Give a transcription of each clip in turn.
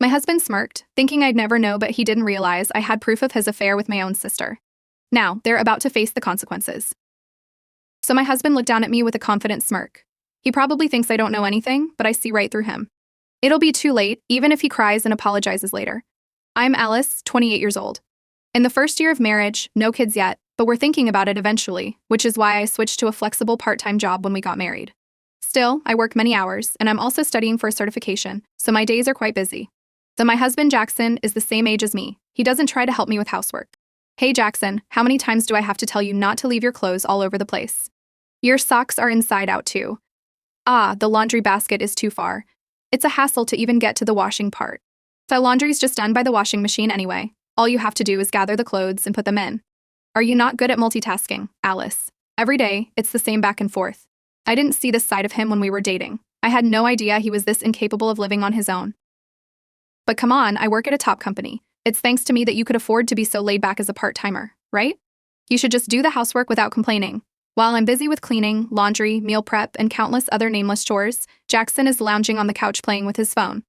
My husband smirked, thinking I'd never know, but he didn't realize I had proof of his affair with my own sister. Now, they're about to face the consequences. So my husband looked down at me with a confident smirk. He probably thinks I don't know anything, but I see right through him. It'll be too late, even if he cries and apologizes later. I'm Alice, 28 years old. In the first year of marriage, no kids yet, but we're thinking about it eventually, which is why I switched to a flexible part-time job when we got married. Still, I work many hours, and I'm also studying for a certification, so my days are quite busy. Though my husband, Jackson, is the same age as me, he doesn't try to help me with housework. Hey Jackson, how many times do I have to tell you not to leave your clothes all over the place? Your socks are inside out too. Ah, the laundry basket is too far. It's a hassle to even get to the washing part. The laundry's just done by the washing machine anyway. All you have to do is gather the clothes and put them in. Are you not good at multitasking, Alice? Every day, it's the same back and forth. I didn't see this side of him when we were dating. I had no idea he was this incapable of living on his own. But come on, I work at a top company. It's thanks to me that you could afford to be so laid back as a part-timer, right? You should just do the housework without complaining. While I'm busy with cleaning, laundry, meal prep, and countless other nameless chores, Jackson is lounging on the couch playing with his phone.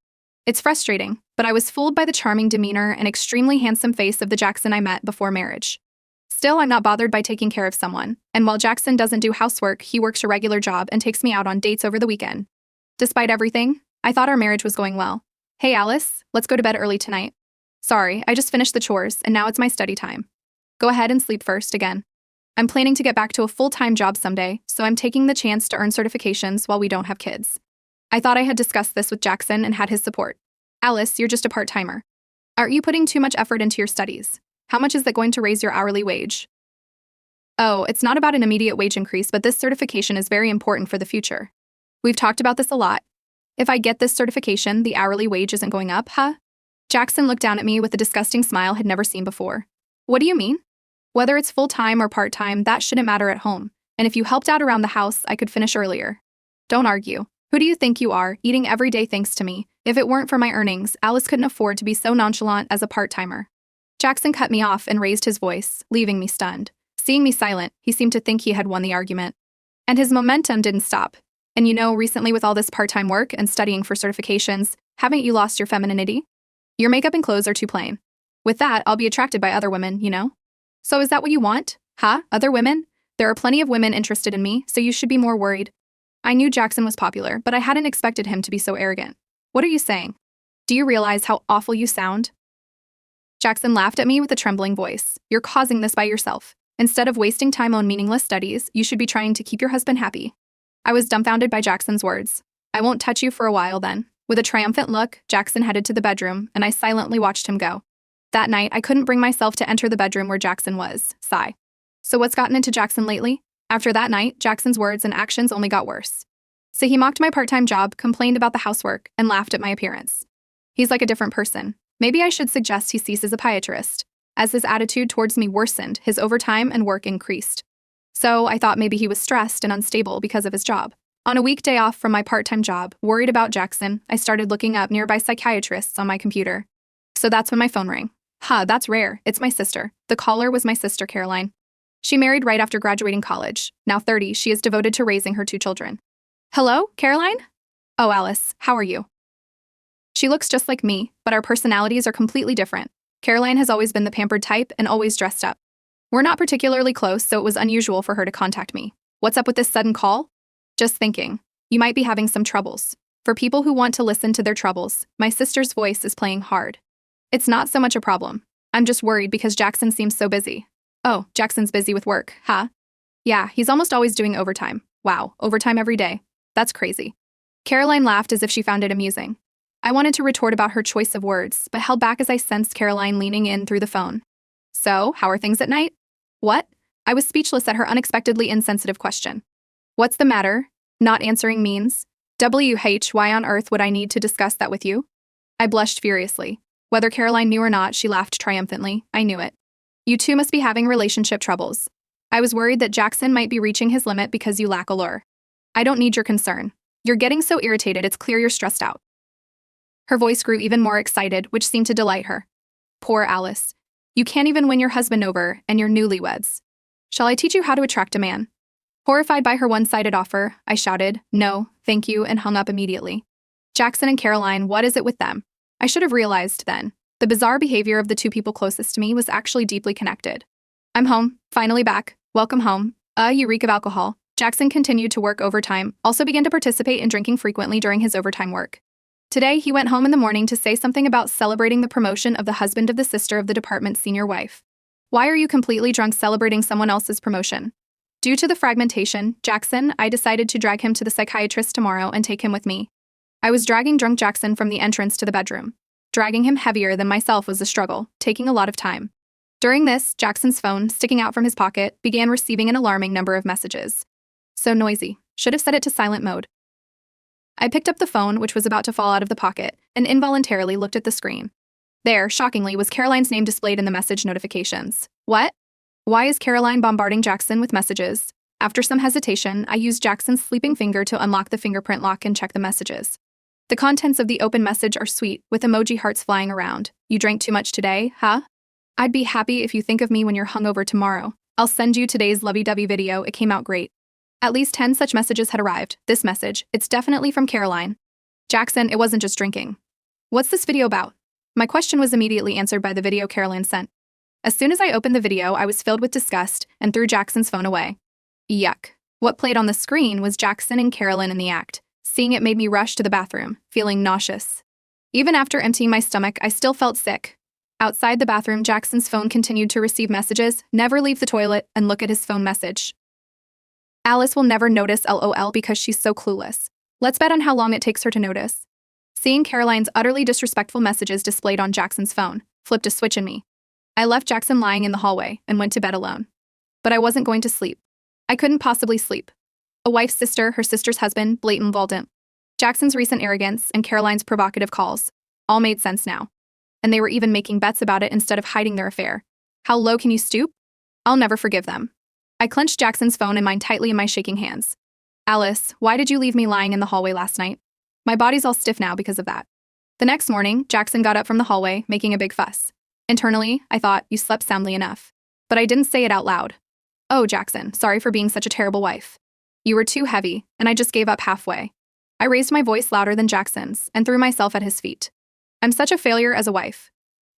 It's frustrating, but I was fooled by the charming demeanor and extremely handsome face of the Jackson I met before marriage. Still, I'm not bothered by taking care of someone, and while Jackson doesn't do housework, he works a regular job and takes me out on dates over the weekend. Despite everything, I thought our marriage was going well. Hey Alice, let's go to bed early tonight. Sorry, I just finished the chores, and now it's my study time. Go ahead and sleep first again. I'm planning to get back to a full-time job someday, so I'm taking the chance to earn certifications while we don't have kids. I thought I had discussed this with Jackson and had his support. Alice, you're just a part-timer. Aren't you putting too much effort into your studies? How much is that going to raise your hourly wage? Oh, it's not about an immediate wage increase, but this certification is very important for the future. We've talked about this a lot. If I get this certification, the hourly wage isn't going up, huh? Jackson looked down at me with a disgusting smile he'd never seen before. What do you mean? Whether it's full-time or part-time, that shouldn't matter at home. And if you helped out around the house, I could finish earlier. Don't argue. Who do you think you are, eating every day thanks to me? If it weren't for my earnings, Alice couldn't afford to be so nonchalant as a part-timer. Jackson cut me off and raised his voice, leaving me stunned. Seeing me silent, he seemed to think he had won the argument. And his momentum didn't stop. And you know, recently with all this part-time work and studying for certifications, haven't you lost your femininity? Your makeup and clothes are too plain. With that, I'll be attracted by other women, you know? So is that what you want? Huh? Other women? There are plenty of women interested in me, so you should be more worried. I knew Jackson was popular, but I hadn't expected him to be so arrogant. What are you saying? Do you realize how awful you sound? Jackson laughed at me with a trembling voice. You're causing this by yourself. Instead of wasting time on meaningless studies, you should be trying to keep your husband happy. I was dumbfounded by Jackson's words. I won't touch you for a while then. With a triumphant look, Jackson headed to the bedroom, and I silently watched him go. That night, I couldn't bring myself to enter the bedroom where Jackson was. Sigh. So what's gotten into Jackson lately? After that night, Jackson's words and actions only got worse. So he mocked my part-time job, complained about the housework, and laughed at my appearance. He's like a different person. Maybe I should suggest he sees as a podiatrist. As his attitude towards me worsened, his overtime and work increased. So I thought maybe he was stressed and unstable because of his job. On a weekday off from my part-time job, worried about Jackson, I started looking up nearby psychiatrists on my computer. So that's when my phone rang. Huh, that's rare. It's my sister. The caller was my sister, Caroline. She married right after graduating college. Now 30, she is devoted to raising her 2 children. Hello, Caroline? Oh, Alice, how are you? She looks just like me, but our personalities are completely different. Caroline has always been the pampered type and always dressed up. We're not particularly close, so it was unusual for her to contact me. What's up with this sudden call? Just thinking. You might be having some troubles. For people who want to listen to their troubles, my sister's voice is playing hard. It's not so much a problem. I'm just worried because Jackson seems so busy. Oh, Jackson's busy with work, huh? Yeah, he's almost always doing overtime. Wow, overtime every day. That's crazy. Caroline laughed as if she found it amusing. I wanted to retort about her choice of words, but held back as I sensed Caroline leaning in through the phone. So, how are things at night? What? I was speechless at her unexpectedly insensitive question. What's the matter? Not answering means? Why on earth would I need to discuss that with you? I blushed furiously. Whether Caroline knew or not, she laughed triumphantly. I knew it. You two must be having relationship troubles. I was worried that Jackson might be reaching his limit because you lack allure. I don't need your concern. You're getting so irritated, it's clear you're stressed out. Her voice grew even more excited, which seemed to delight her. Poor Alice. You can't even win your husband over, and you're newlyweds. Shall I teach you how to attract a man? Horrified by her one-sided offer, I shouted, no, thank you, and hung up immediately. Jackson and Caroline, what is it with them? I should have realized then. The bizarre behavior of the two people closest to me was actually deeply connected. I'm home, finally back. Welcome home. You reek of alcohol. Jackson continued to work overtime, also began to participate in drinking frequently during his overtime work. Today, he went home in the morning to say something about celebrating the promotion of the husband of the sister of the department's senior wife. Why are you completely drunk celebrating someone else's promotion? Due to the fragmentation, Jackson, I decided to drag him to the psychiatrist tomorrow and take him with me. I was dragging drunk Jackson from the entrance to the bedroom. Dragging him heavier than myself was a struggle, taking a lot of time. During this, Jackson's phone, sticking out from his pocket, began receiving an alarming number of messages. So noisy. Should have set it to silent mode. I picked up the phone, which was about to fall out of the pocket, and involuntarily looked at the screen. There, shockingly, was Caroline's name displayed in the message notifications. What? Why is Caroline bombarding Jackson with messages? After some hesitation, I used Jackson's sleeping finger to unlock the fingerprint lock and check the messages. The contents of the open message are sweet, with emoji hearts flying around. You drank too much today, huh? I'd be happy if you think of me when you're hungover tomorrow. I'll send you today's lovey-dovey video, it came out great. At least 10 such messages had arrived. This message, it's definitely from Caroline. Jackson, it wasn't just drinking. What's this video about? My question was immediately answered by the video Caroline sent. As soon as I opened the video, I was filled with disgust and threw Jackson's phone away. Yuck. What played on the screen was Jackson and Caroline in the act. Seeing it made me rush to the bathroom, feeling nauseous. Even after emptying my stomach, I still felt sick. Outside the bathroom, Jackson's phone continued to receive messages, never leave the toilet, and look at his phone message. Alice will never notice LOL because she's so clueless. Let's bet on how long it takes her to notice. Seeing Caroline's utterly disrespectful messages displayed on Jackson's phone flipped a switch in me. I left Jackson lying in the hallway and went to bed alone. But I wasn't going to sleep. I couldn't possibly sleep. A wife's sister, her sister's husband, blatant Valdent. Jackson's recent arrogance, and Caroline's provocative calls. All made sense now. And they were even making bets about it instead of hiding their affair. How low can you stoop? I'll never forgive them. I clenched Jackson's phone and mine tightly in my shaking hands. Alice, why did you leave me lying in the hallway last night? My body's all stiff now because of that. The next morning, Jackson got up from the hallway, making a big fuss. Internally, I thought, you slept soundly enough. But I didn't say it out loud. Oh, Jackson, sorry for being such a terrible wife. You were too heavy, and I just gave up halfway. I raised my voice louder than Jackson's and threw myself at his feet. I'm such a failure as a wife.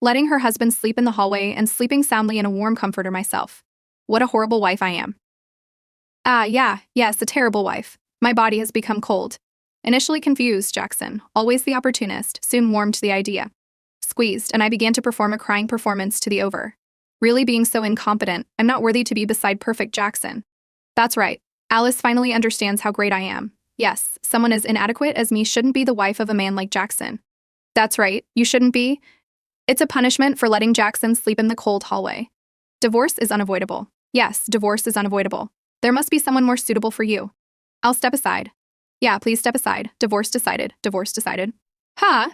Letting her husband sleep in the hallway and sleeping soundly in a warm comforter myself. What a horrible wife I am. Yes, a terrible wife. My body has become cold. Initially confused, Jackson, always the opportunist, soon warmed to the idea. Squeezed, and I began to perform a crying performance to the over. Really being so incompetent, I'm not worthy to be beside perfect Jackson. That's right. Alice finally understands how great I am. Yes, someone as inadequate as me shouldn't be the wife of a man like Jackson. That's right, you shouldn't be. It's a punishment for letting Jackson sleep in the cold hallway. Divorce is unavoidable. Yes, divorce is unavoidable. There must be someone more suitable for you. I'll step aside. Yeah, please step aside. Divorce decided. Divorce decided. Huh?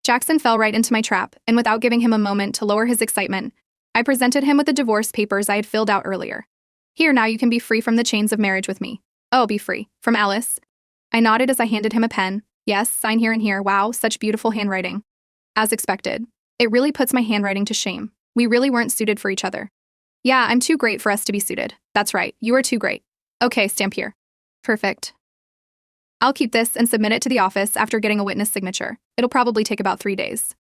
Jackson fell right into my trap, and without giving him a moment to lower his excitement, I presented him with the divorce papers I had filled out earlier. Here, now you can be free from the chains of marriage with me. Oh, be free. From Alice. I nodded as I handed him a pen. Yes, sign here and here. Wow, such beautiful handwriting. As expected. It really puts my handwriting to shame. We really weren't suited for each other. Yeah, I'm too great for us to be suited. That's right, you are too great. Okay, stamp here. Perfect. I'll keep this and submit it to the office after getting a witness signature. It'll probably take about 3 days.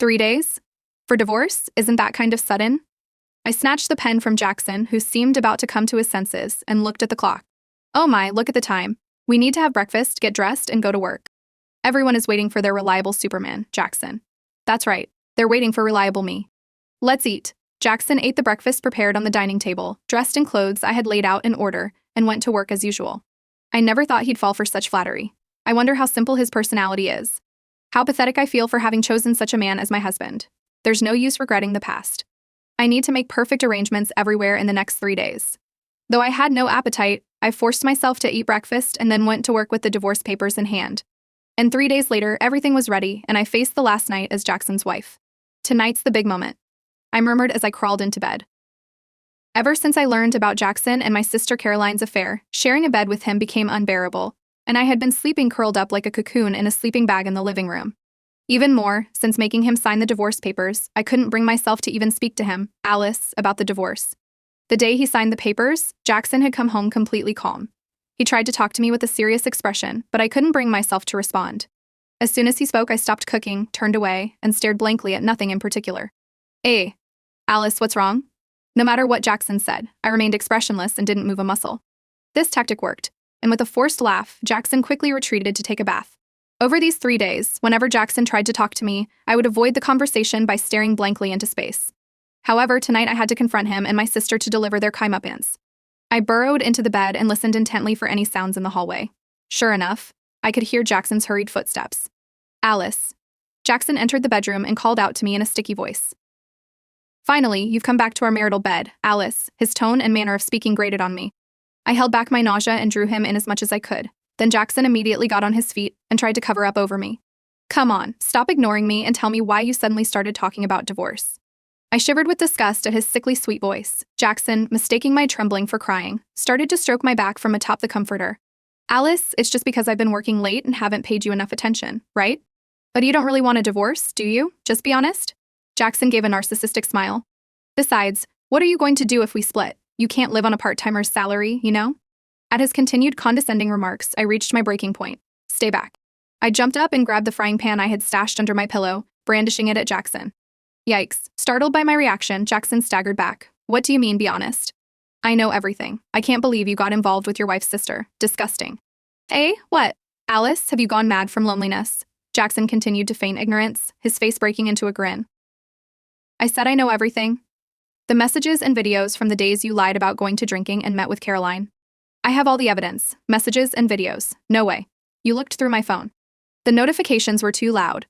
3 days? For divorce? Isn't that kind of sudden? I snatched the pen from Jackson, who seemed about to come to his senses, and looked at the clock. Oh my, look at the time. We need to have breakfast, get dressed, and go to work. Everyone is waiting for their reliable Superman, Jackson. That's right, they're waiting for reliable me. Let's eat. Jackson ate the breakfast prepared on the dining table, dressed in clothes I had laid out in order, and went to work as usual. I never thought he'd fall for such flattery. I wonder how simple his personality is. How pathetic I feel for having chosen such a man as my husband. There's no use regretting the past. I need to make perfect arrangements everywhere in the next 3 days. Though I had no appetite, I forced myself to eat breakfast and then went to work with the divorce papers in hand. And 3 days later, everything was ready, and I faced the last night as Jackson's wife. Tonight's the big moment. I murmured as I crawled into bed. Ever since I learned about Jackson and my sister Caroline's affair, sharing a bed with him became unbearable, and I had been sleeping curled up like a cocoon in a sleeping bag in the living room. Even more, since making him sign the divorce papers, I couldn't bring myself to even speak to him, Alice, about the divorce. The day he signed the papers, Jackson had come home completely calm. He tried to talk to me with a serious expression, but I couldn't bring myself to respond. As soon as he spoke, I stopped cooking, turned away, and stared blankly at nothing in particular. Hey, Alice, what's wrong? No matter what Jackson said, I remained expressionless and didn't move a muscle. This tactic worked, and with a forced laugh, Jackson quickly retreated to take a bath. Over these 3 days, whenever Jackson tried to talk to me, I would avoid the conversation by staring blankly into space. However, tonight I had to confront him and my sister to deliver their kaimapans. I burrowed into the bed and listened intently for any sounds in the hallway. Sure enough, I could hear Jackson's hurried footsteps. Alice. Jackson entered the bedroom and called out to me in a sticky voice. Finally, you've come back to our marital bed, Alice. His tone and manner of speaking grated on me. I held back my nausea and drew him in as much as I could. Then Jackson immediately got on his feet and tried to cover up over me. Come on, stop ignoring me and tell me why you suddenly started talking about divorce. I shivered with disgust at his sickly sweet voice. Jackson, mistaking my trembling for crying, started to stroke my back from atop the comforter. Alice, it's just because I've been working late and haven't paid you enough attention, right? But you don't really want a divorce, do you? Just be honest? Jackson gave a narcissistic smile. Besides, what are you going to do if we split? You can't live on a part-timer's salary, you know? At his continued condescending remarks, I reached my breaking point. Stay back. I jumped up and grabbed the frying pan I had stashed under my pillow, brandishing it at Jackson. Yikes. Startled by my reaction, Jackson staggered back. What do you mean, be honest? I know everything. I can't believe you got involved with your wife's sister. Disgusting. Eh? What? Alice, have you gone mad from loneliness? Jackson continued to feign ignorance, his face breaking into a grin. I said I know everything. The messages and videos from the days you lied about going to drinking and met with Caroline. I have all the evidence, messages and videos. No way. You looked through my phone. The notifications were too loud.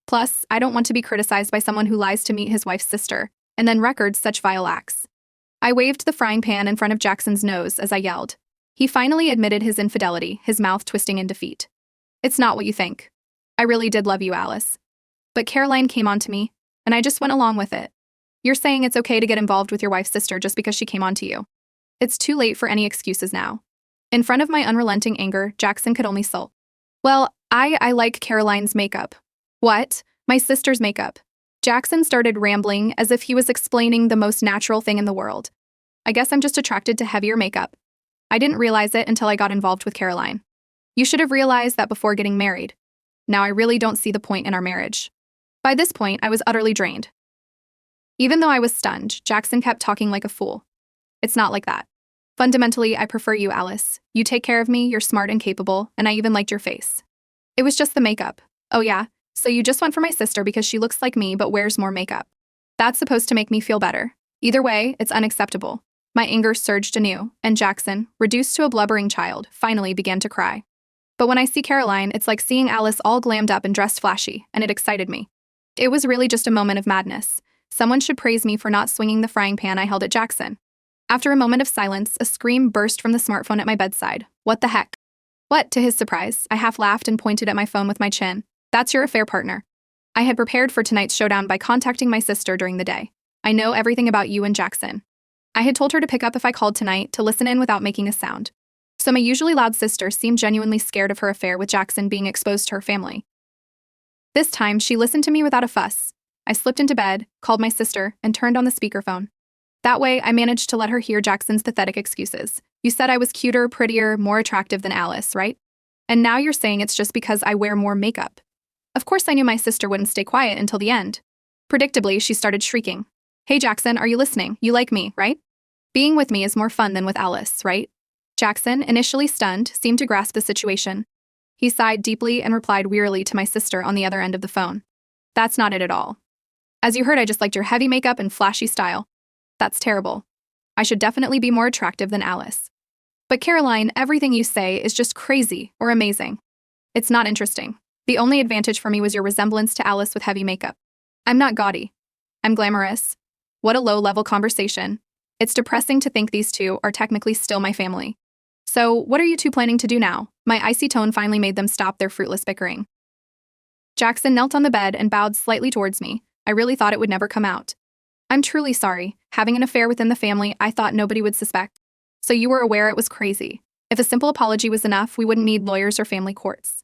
Plus, I don't want to be criticized by someone who lies to meet his wife's sister, and then records such vile acts. I waved the frying pan in front of Jackson's nose as I yelled. He finally admitted his infidelity, his mouth twisting in defeat. It's not what you think. I really did love you, Alice. But Caroline came on to me, and I just went along with it. You're saying it's okay to get involved with your wife's sister just because she came on to you. It's too late for any excuses now. In front of my unrelenting anger, Jackson could only sulk. Well, I like Caroline's makeup. What? My sister's makeup. Jackson started rambling as if he was explaining the most natural thing in the world. I guess I'm just attracted to heavier makeup. I didn't realize it until I got involved with Caroline. You should have realized that before getting married. Now I really don't see the point in our marriage. By this point, I was utterly drained. Even though I was stunned, Jackson kept talking like a fool. It's not like that. Fundamentally, I prefer you, Alice. You take care of me, you're smart and capable, and I even liked your face. It was just the makeup. Oh yeah, so you just went for my sister because she looks like me but wears more makeup. That's supposed to make me feel better. Either way, it's unacceptable. My anger surged anew, and Jackson, reduced to a blubbering child, finally began to cry. But when I see Caroline, it's like seeing Alice all glammed up and dressed flashy, and it excited me. It was really just a moment of madness. Someone should praise me for not swinging the frying pan I held at Jackson. After a moment of silence, a scream burst from the smartphone at my bedside. What the heck? What? To his surprise, I half laughed and pointed at my phone with my chin. That's your affair partner. I had prepared for tonight's showdown by contacting my sister during the day. I know everything about you and Jackson. I had told her to pick up if I called tonight, to listen in without making a sound. So my usually loud sister seemed genuinely scared of her affair with Jackson being exposed to her family. This time, she listened to me without a fuss. I slipped into bed, called my sister, and turned on the speakerphone. That way, I managed to let her hear Jackson's pathetic excuses. You said I was cuter, prettier, more attractive than Alice, right? And now you're saying it's just because I wear more makeup. Of course I knew my sister wouldn't stay quiet until the end. Predictably, she started shrieking. Hey Jackson, are you listening? You like me, right? Being with me is more fun than with Alice, right? Jackson, initially stunned, seemed to grasp the situation. He sighed deeply and replied wearily to my sister on the other end of the phone. That's not it at all. As you heard, I just liked your heavy makeup and flashy style. That's terrible. I should definitely be more attractive than Alice. But Caroline, everything you say is just crazy or amazing. It's not interesting. The only advantage for me was your resemblance to Alice with heavy makeup. I'm not gaudy. I'm glamorous. What a low-level conversation. It's depressing to think these two are technically still my family. So, what are you two planning to do now? My icy tone finally made them stop their fruitless bickering. Jackson knelt on the bed and bowed slightly towards me. I really thought it would never come out. I'm truly sorry. Having an affair within the family, I thought nobody would suspect. So you were aware it was crazy. If a simple apology was enough, we wouldn't need lawyers or family courts.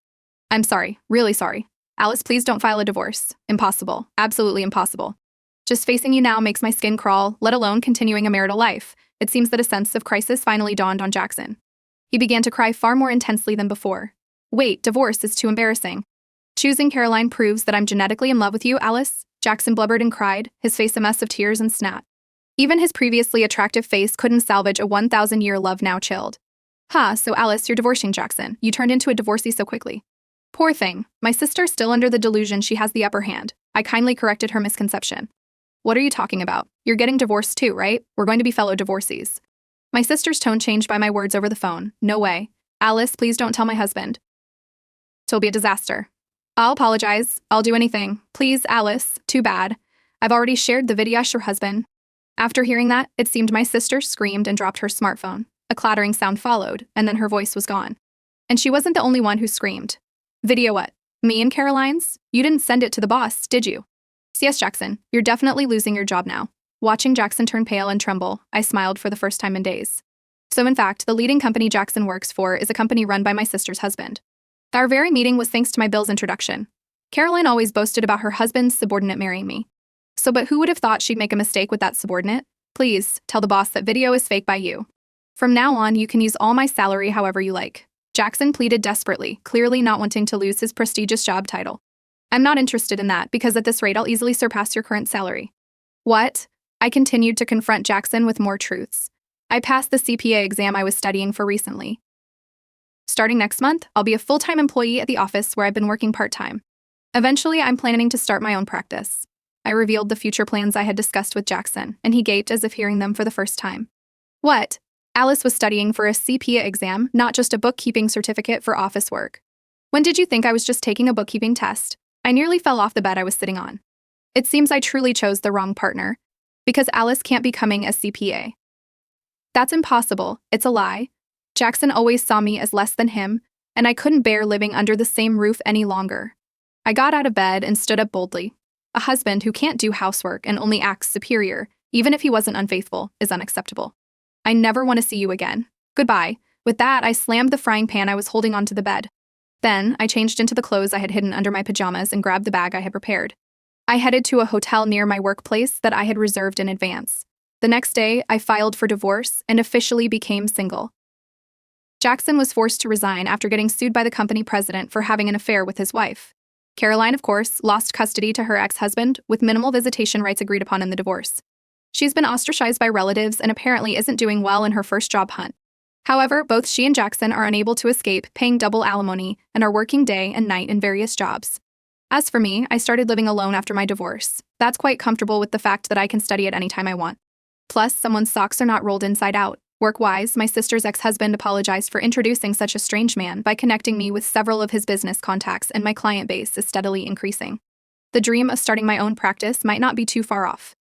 I'm sorry. Really sorry. Alice, please don't file a divorce. Impossible. Absolutely impossible. Just facing you now makes my skin crawl, let alone continuing a marital life. It seems that a sense of crisis finally dawned on Jackson. He began to cry far more intensely than before. Wait, divorce is too embarrassing. Choosing Caroline proves that I'm genetically in love with you, Alice, Jackson blubbered and cried, his face a mess of tears and snot. Even his previously attractive face couldn't salvage a 1,000-year love now chilled. So Alice, you're divorcing Jackson. You turned into a divorcee so quickly. Poor thing. My sister's still under the delusion she has the upper hand. I kindly corrected her misconception. What are you talking about? You're getting divorced too, right? We're going to be fellow divorcees. My sister's tone changed by my words over the phone. No way. Alice, please don't tell my husband. It'll be a disaster. I'll apologize. I'll do anything. Please, Alice. Too bad. I've already shared the video with your husband. After hearing that, it seemed my sister screamed and dropped her smartphone. A clattering sound followed, and then her voice was gone. And she wasn't the only one who screamed. Video what? Me and Caroline's? You didn't send it to the boss, did you? Yes, Jackson, you're definitely losing your job now. Watching Jackson turn pale and tremble, I smiled for the first time in days. So in fact, the leading company Jackson works for is a company run by my sister's husband. Our very meeting was thanks to my Bill's introduction. Caroline always boasted about her husband's subordinate marrying me. But who would have thought she'd make a mistake with that subordinate? Please, tell the boss that video is fake by you. From now on, you can use all my salary however you like. Jackson pleaded desperately, clearly not wanting to lose his prestigious job title. I'm not interested in that because at this rate I'll easily surpass your current salary. What? I continued to confront Jackson with more truths. I passed the CPA exam I was studying for recently. Starting next month, I'll be a full-time employee at the office where I've been working part-time. Eventually, I'm planning to start my own practice. I revealed the future plans I had discussed with Jackson, and he gaped as if hearing them for the first time. What? Alice was studying for a CPA exam, not just a bookkeeping certificate for office work. When did you think I was just taking a bookkeeping test? I nearly fell off the bed I was sitting on. It seems I truly chose the wrong partner, because Alice can't be becoming a CPA. That's impossible. It's a lie. Jackson always saw me as less than him, and I couldn't bear living under the same roof any longer. I got out of bed and stood up boldly. A husband who can't do housework and only acts superior, even if he wasn't unfaithful, is unacceptable. I never want to see you again. Goodbye. With that, I slammed the frying pan I was holding onto the bed. Then, I changed into the clothes I had hidden under my pajamas and grabbed the bag I had prepared. I headed to a hotel near my workplace that I had reserved in advance. The next day, I filed for divorce and officially became single. Jackson was forced to resign after getting sued by the company president for having an affair with his wife. Caroline, of course, lost custody to her ex-husband with minimal visitation rights agreed upon in the divorce. She's been ostracized by relatives and apparently isn't doing well in her first job hunt. However, both she and Jackson are unable to escape paying double alimony and are working day and night in various jobs. As for me, I started living alone after my divorce. That's quite comfortable with the fact that I can study at any time I want. Plus, someone's socks are not rolled inside out. Work-wise, my sister's ex-husband apologized for introducing such a strange man by connecting me with several of his business contacts, and my client base is steadily increasing. The dream of starting my own practice might not be too far off.